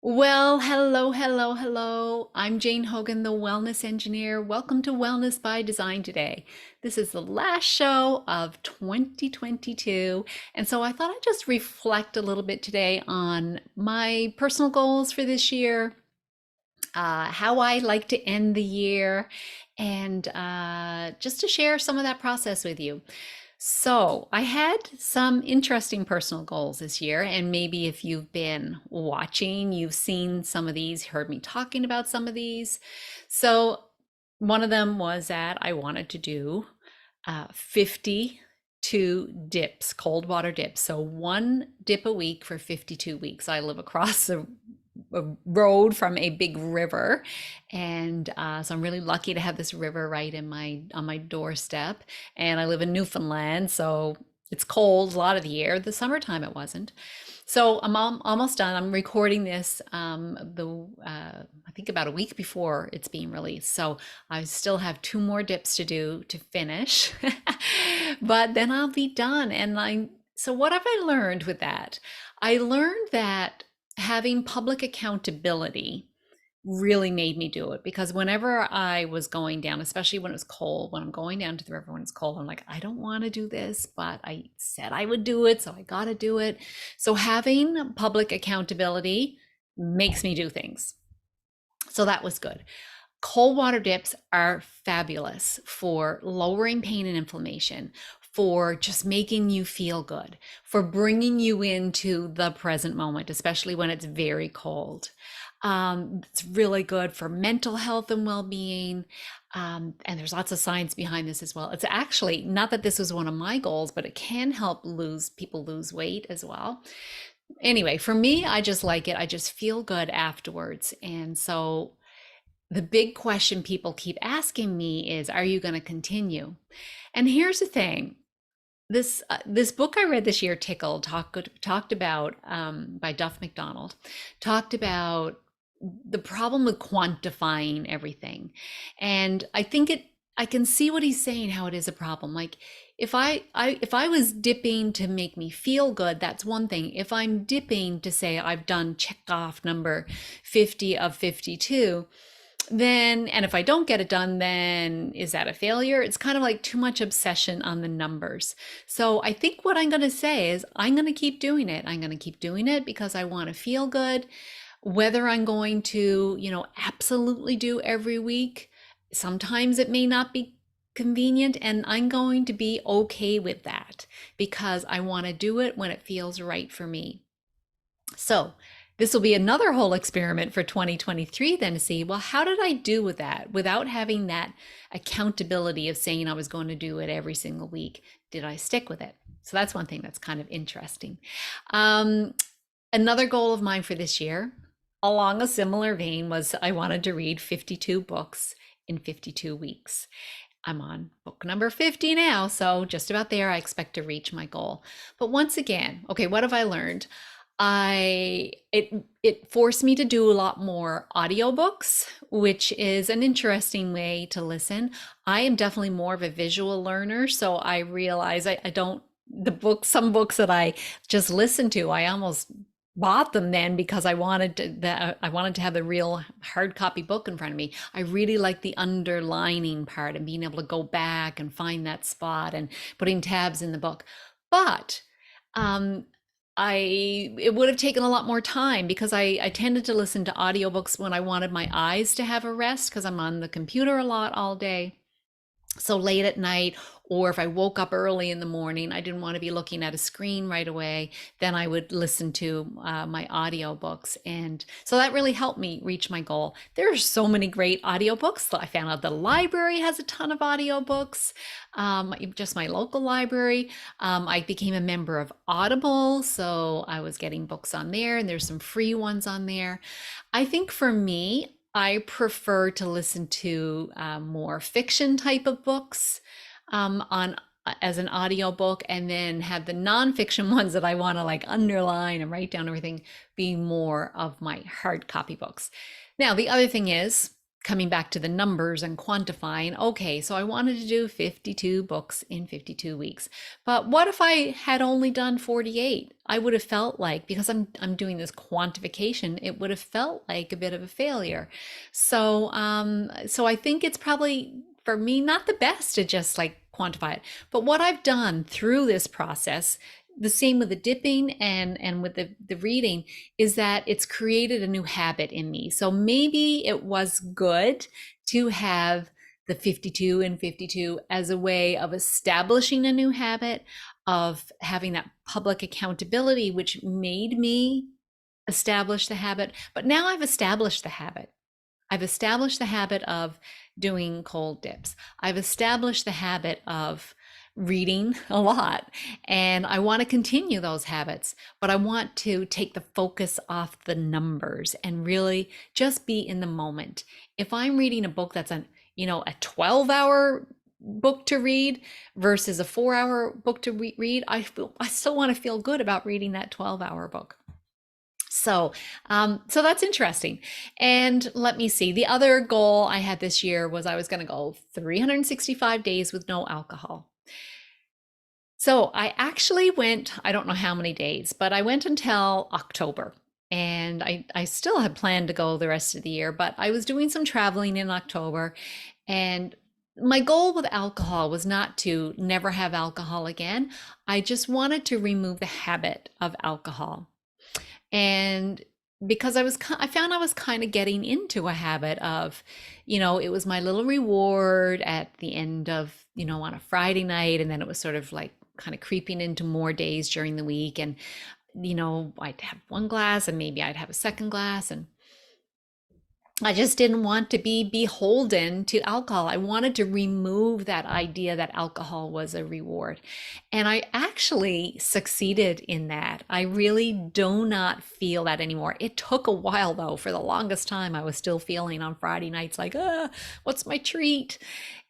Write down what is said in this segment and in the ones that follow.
Well, hello, hello, hello. I'm Jane Hogan, the Wellness Engineer. Welcome to Wellness by Design today. This is the last show of 2022. And so I thought I'd just reflect a little bit today on my personal goals for this year, how I like to end the year, and just to share some of that process with you. So, I had some interesting personal goals this year, and maybe if you've been watching, you've seen some of these, heard me talking about some of these. So, one of them was that I wanted to do 52 dips, cold water dips. So, one dip a week for 52 weeks. I live across a road from a big river, and so I'm really lucky to have this river right in my on my doorstep. And I live in Newfoundland, so it's cold a lot of the year. The summertime it wasn't. So almost done. I'm recording this I think about a week before it's being released. So I still have two more dips to do to finish, but then I'll be done. So what have I learned with that? I learned that having public accountability really made me do it, because whenever I was going down, especially when it was cold, when I'm going down to the river when it's cold, I'm like, I don't want to do this, but I said I would do it, so I got to do it. So having public accountability makes me do things. So that was good. Cold water dips are fabulous for lowering pain and inflammation, for just making you feel good, for bringing you into the present moment, especially when it's very cold. It's really good for mental health and well-being. And there's lots of science behind this as well. It's actually not that this was one of my goals, but it can help people lose weight as well. Anyway, for me, I just like it. I just feel good afterwards. And so the big question people keep asking me is, are you going to continue? And here's the thing. This book I read this year, Tickled, talked about by Duff McDonald, talked about the problem with quantifying everything. And I can see what he's saying, how it is a problem. Like if I was dipping to make me feel good, that's one thing. If I'm dipping to say I've done check off number 50 of 52, then, and if I don't get it done, then is that a failure? It's kind of like too much obsession on the numbers. So I think what I'm going to say is I'm going to keep doing it. I'm going to keep doing it because I want to feel good. Whether I'm going to, absolutely do every week, sometimes it may not be convenient, and I'm going to be okay with that because I want to do it when it feels right for me. So this will be another whole experiment for 2023 then, to see, well, how did I do with that without having that accountability of saying I was going to do it every single week? Did I stick with it? So that's one thing that's kind of interesting. Um, Another goal of mine for this year, along a similar vein, was I wanted to read 52 books in 52 weeks. I'm on book number 50 now, so just about there. I expect to reach my goal. But once again, okay, what have I learned? It forced me to do a lot more audiobooks, which is an interesting way to listen. I am definitely more of a visual learner, so I realize I don't some books that I just listen to, I almost bought them then because I wanted to have the real hard copy book in front of me. I really like the underlining part and being able to go back and find that spot and putting tabs in the book. But um, it would have taken a lot more time because I tended to listen to audiobooks when I wanted my eyes to have a rest because I'm on the computer a lot all day. So late at night, or if I woke up early in the morning, I didn't want to be looking at a screen right away, then I would listen to my audiobooks. And so that really helped me reach my goal. There are so many great audiobooks. I found out the library has a ton of audiobooks, just my local library. I became a member of Audible, so I was getting books on there, and there's some free ones on there. I think for me, I prefer to listen to more fiction type of books on as an audiobook, and then have the nonfiction ones that I want to like underline and write down everything be more of my hard copy books. Now, the other thing is, coming back to the numbers and quantifying, okay, so I wanted to do 52 books in 52 weeks. But what if I had only done 48? I would have felt like, because I'm doing this quantification, it would have felt like a bit of a failure. So I think it's probably for me not the best to just like quantify it. But what I've done through this process, the same with the dipping and with the reading, is that it's created a new habit in me. So maybe it was good to have the 52 and 52 as a way of establishing a new habit, of having that public accountability, which made me establish the habit. But now I've established the habit. I've established the habit of doing cold dips. I've established the habit of reading a lot, and I want to continue those habits, but I want to take the focus off the numbers and really just be in the moment. If I'm reading a book that's a 12-hour book to read versus a 4-hour book to read, I still want to feel good about reading that 12-hour book. So that's interesting. And let me see. The other goal I had this year was I was going to go 365 days with no alcohol. So I actually went, I don't know how many days, but I went until October. And I still had planned to go the rest of the year, but I was doing some traveling in October. And my goal with alcohol was not to never have alcohol again. I just wanted to remove the habit of alcohol. And because I found I was kind of getting into a habit of, it was my little reward at the end of, on a Friday night. And then it was sort of like kind of creeping into more days during the week. And, I'd have one glass and maybe I'd have a second glass. And I just didn't want to be beholden to alcohol. I wanted to remove that idea that alcohol was a reward. And I actually succeeded in that. I really do not feel that anymore. It took a while though. For the longest time, I was still feeling on Friday nights like, what's my treat?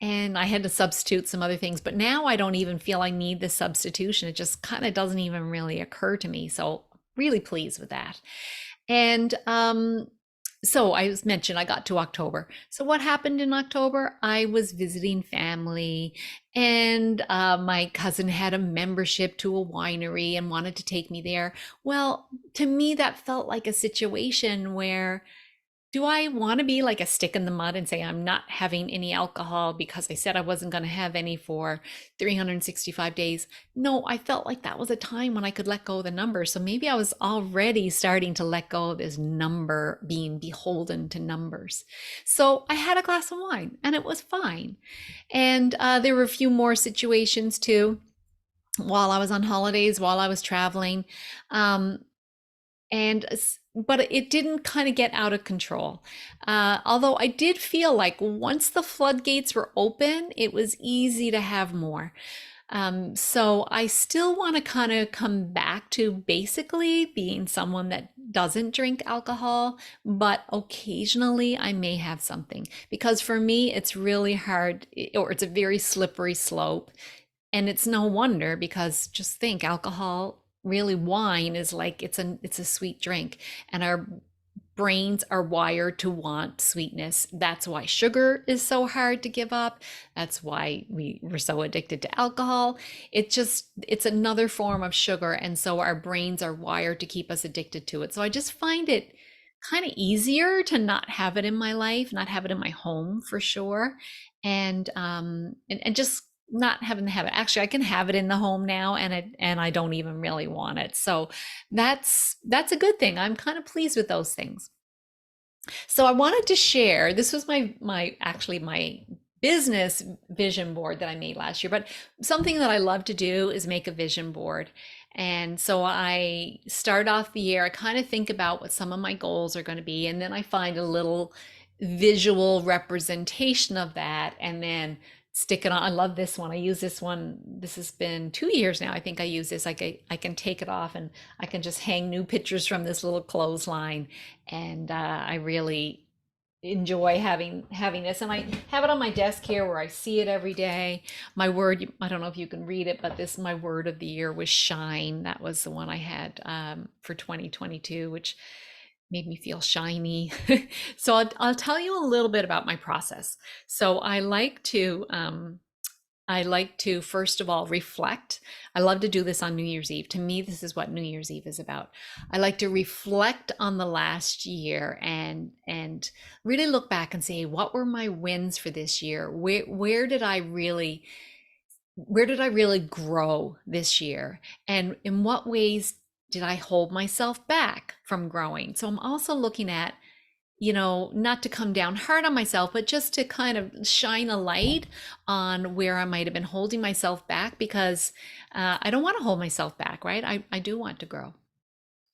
And I had to substitute some other things. But now I don't even feel I need the substitution. It just kind of doesn't even really occur to me. So really pleased with that. And so I was mentioned I got to October. So what happened in October? I was visiting family, and my cousin had a membership to a winery and wanted to take me there. Well, to me, that felt like a situation where, do I want to be like a stick in the mud and say I'm not having any alcohol because I said I wasn't going to have any for 365 days? No, I felt like that was a time when I could let go of the number. So maybe I was already starting to let go of this number, being beholden to numbers. So I had a glass of wine and it was fine. And there were a few more situations too while I was on holidays, while I was traveling. Um, and but it didn't kind of get out of control. Although I did feel like once the floodgates were open, it was easy to have more. So I still want to kind of come back to basically being someone that doesn't drink alcohol, but occasionally I may have something, because for me it's really hard, or it's a very slippery slope. And it's no wonder, because just think, alcohol, really, wine is like, it's a sweet drink, and our brains are wired to want sweetness. That's why sugar is so hard to give up. That's why we're so addicted to alcohol. It's another form of sugar, and so our brains are wired to keep us addicted to it. So I just find it kind of easier to not have it in my life, not have it in my home for sure. And just not having the habit. Actually, I can have it in the home now, and I don't even really want it. So that's a good thing. I'm kind of pleased with those things. So I wanted to share, this was my business vision board that I made last year, but something that I love to do is make a vision board. And so I start off the year, I kind of think about what some of my goals are going to be, and then I find a little visual representation of that, and then stick it on. I love this one. I use this one. This has been 2 years now. I think I use this. I can take it off and I can just hang new pictures from this little clothesline. And I really enjoy having this. And I have it on my desk here where I see it every day. My word, I don't know if you can read it, but my word of the year was shine. That was the one I had for 2022, which made me feel shiny. So I'll tell you a little bit about my process. So I like to first of all reflect. I love to do this on New Year's Eve. To me, this is what New Year's Eve is about. I like to reflect on the last year and really look back and say, what were my wins for this year? Where did I really grow this year? And in what ways did I hold myself back from growing? So I'm also looking at, not to come down hard on myself, but just to kind of shine a light on where I might have been holding myself back, because I don't want to hold myself back, right? I do want to grow.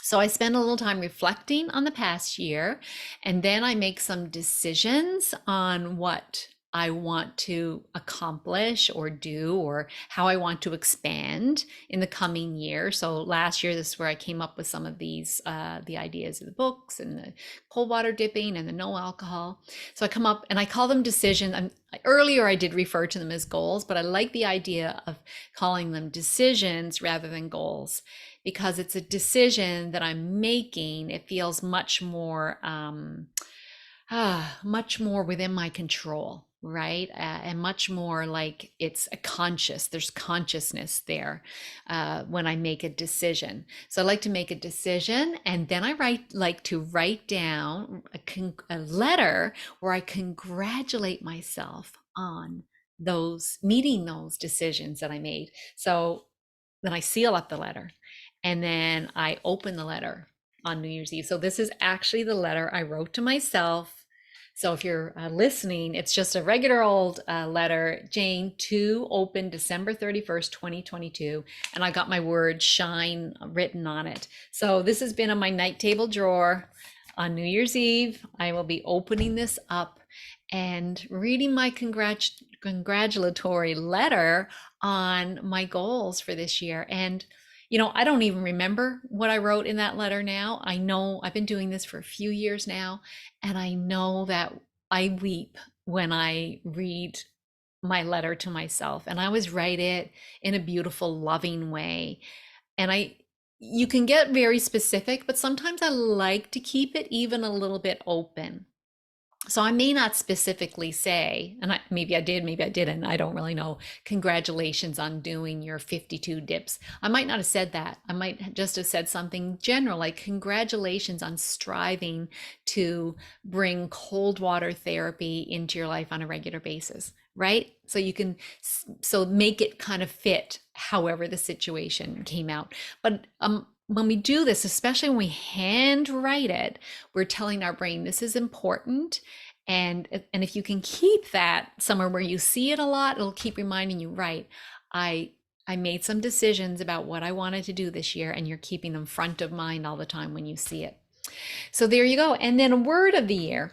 So I spend a little time reflecting on the past year, and then I make some decisions on what I want to accomplish or do, or how I want to expand in the coming year. So last year, this is where I came up with some of these, the ideas of the books and the cold water dipping and the no alcohol. So I come up and I call them decisions. Earlier, I did refer to them as goals, but I like the idea of calling them decisions rather than goals, because it's a decision that I'm making. It feels much more within my control, right? And much more like it's there's consciousness there when I make a decision. So I like to make a decision, and then like to write down a letter where I congratulate myself on meeting those decisions that I made. So then I seal up the letter, and then I open the letter on New Year's Eve. So this is actually the letter I wrote to myself. So if you're listening, it's just a regular old letter, Jane, to open December 31st, 2022. And I got my word shine written on it. So this has been on my night table drawer. On New Year's Eve, I will be opening this up and reading my congratulatory letter on my goals for this year. And I don't even remember what I wrote in that letter now. I know I've been doing this for a few years now, and I know that I weep when I read my letter to myself. And I always write it in a beautiful, loving way. And you can get very specific, but sometimes I like to keep it even a little bit open. So I may not specifically say, and maybe I did, maybe I didn't, I don't really know, congratulations on doing your 52 dips. I might not have said that. I might just have said something general, like congratulations on striving to bring cold water therapy into your life on a regular basis, right? So so make it kind of fit however the situation came out. But when we do this, especially when we handwrite it, we're telling our brain this is important. And if you can keep that somewhere where you see it a lot, it'll keep reminding you, right, I made some decisions about what I wanted to do this year, and you're keeping them front of mind all the time when you see it. So there you go. And then a word of the year.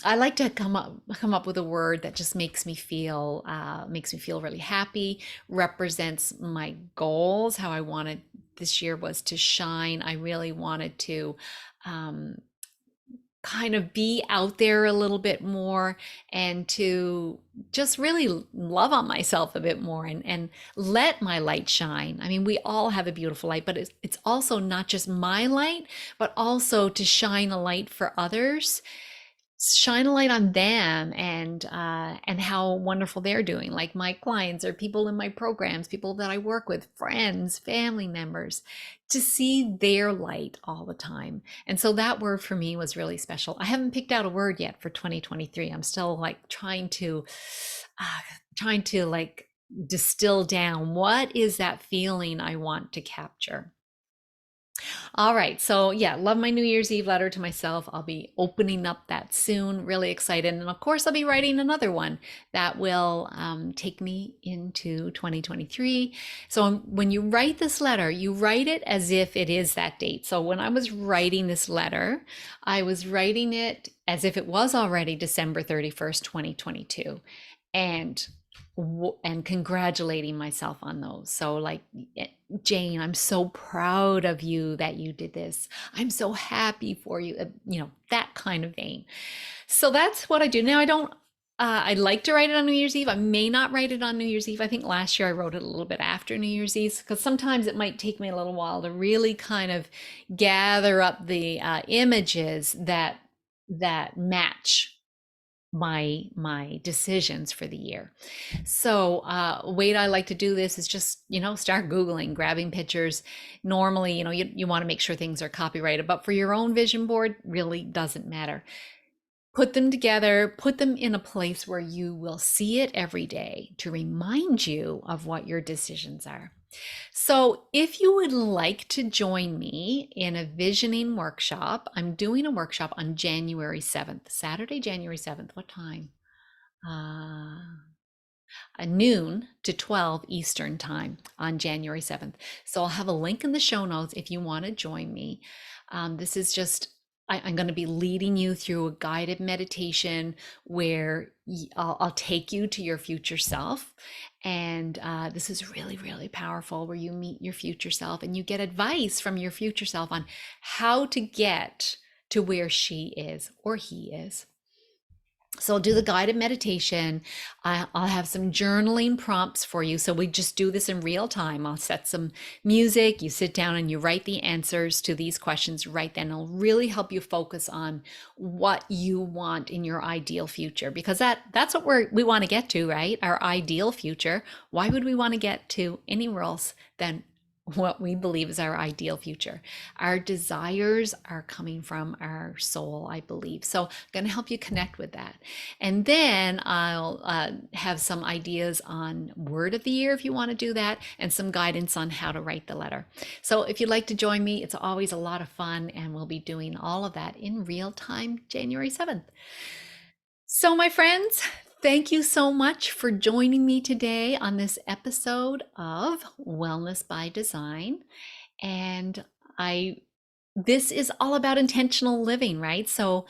I like to come up with a word that just makes me feel really happy, represents my goals, how I wanted this year was to shine. I really wanted to kind of be out there a little bit more, and to just really love on myself a bit more, and let my light shine. I mean, we all have a beautiful light, but it's also not just my light, but also to shine a light for others, shine a light on them, and how wonderful they're doing, like my clients or people in my programs, people that I work with, friends, family members, to see their light all the time. And so that word for me was really special. I haven't picked out a word yet for 2023. I'm still like trying to like distill down what is that feeling I want to capture. All right. So, yeah, love my New Year's Eve letter to myself. I'll be opening up that soon. Really excited. And of course, I'll be writing another one that will take me into 2023. So, when you write this letter, you write it as if it is that date. So, when I was writing this letter, I was writing it as if it was already December 31st, 2022. And congratulating myself on those. So like, Jane, I'm so proud of you that you did this. I'm so happy for you, that kind of vein. So that's what I do. Now, I'd like to write it on New Year's Eve. I may not write it on New Year's Eve. I think last year I wrote it a little bit after New Year's Eve because sometimes it might take me a little while to really kind of gather up the images that match my decisions for the year. So, way I like to do this is just, start Googling, grabbing pictures. Normally, you want to make sure things are copyrighted, but for your own vision board, really doesn't matter. Put them together, put them in a place where you will see it every day to remind you of what your decisions are. So, if you would like to join me in a visioning workshop, I'm doing a workshop on January 7th, Saturday, January 7th. What time? Uh, Noon to 12 Eastern time on January 7th. So I'll have a link in the show notes if you want to join me. This is just, I'm going to be leading you through a guided meditation where I'll take you to your future self. And this is really, really powerful where you meet your future self and you get advice from your future self on how to get to where she is or he is. So I'll do the guided meditation. I'll have some journaling prompts for you. So we just do this in real time. I'll set some music. You sit down and you write the answers to these questions right then. It'll really help you focus on what you want in your ideal future, because that's what we want to get to, right? Our ideal future. Why would we want to get to anywhere else than what we believe is our ideal future? Our desires are coming from our soul, I believe. So I'm going to help you connect with that. And then I'll have some ideas on word of the year if you want to do that, and some guidance on how to write the letter. So if you'd like to join me, it's always a lot of fun, and we'll be doing all of that in real time, January 7th. So, my friends, thank you so much for joining me today on this episode of Wellness by Design. And this is all about intentional living, right? So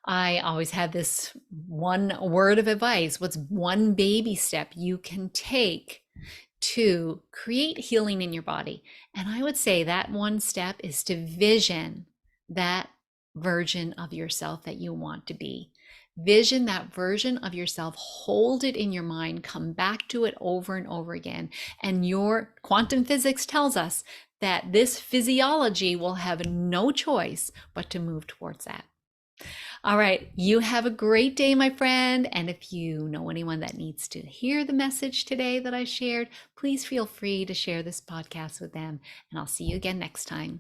I always have this one word of advice. What's one baby step you can take to create healing in your body? And I would say that one step is to vision that version of yourself that you want to be. Vision that version of yourself, hold it in your mind, come back to it over and over again. And your quantum physics tells us that this physiology will have no choice but to move towards that. All right, you have a great day, my friend. And if you know anyone that needs to hear the message today that I shared, please feel free to share this podcast with them. And I'll see you again next time.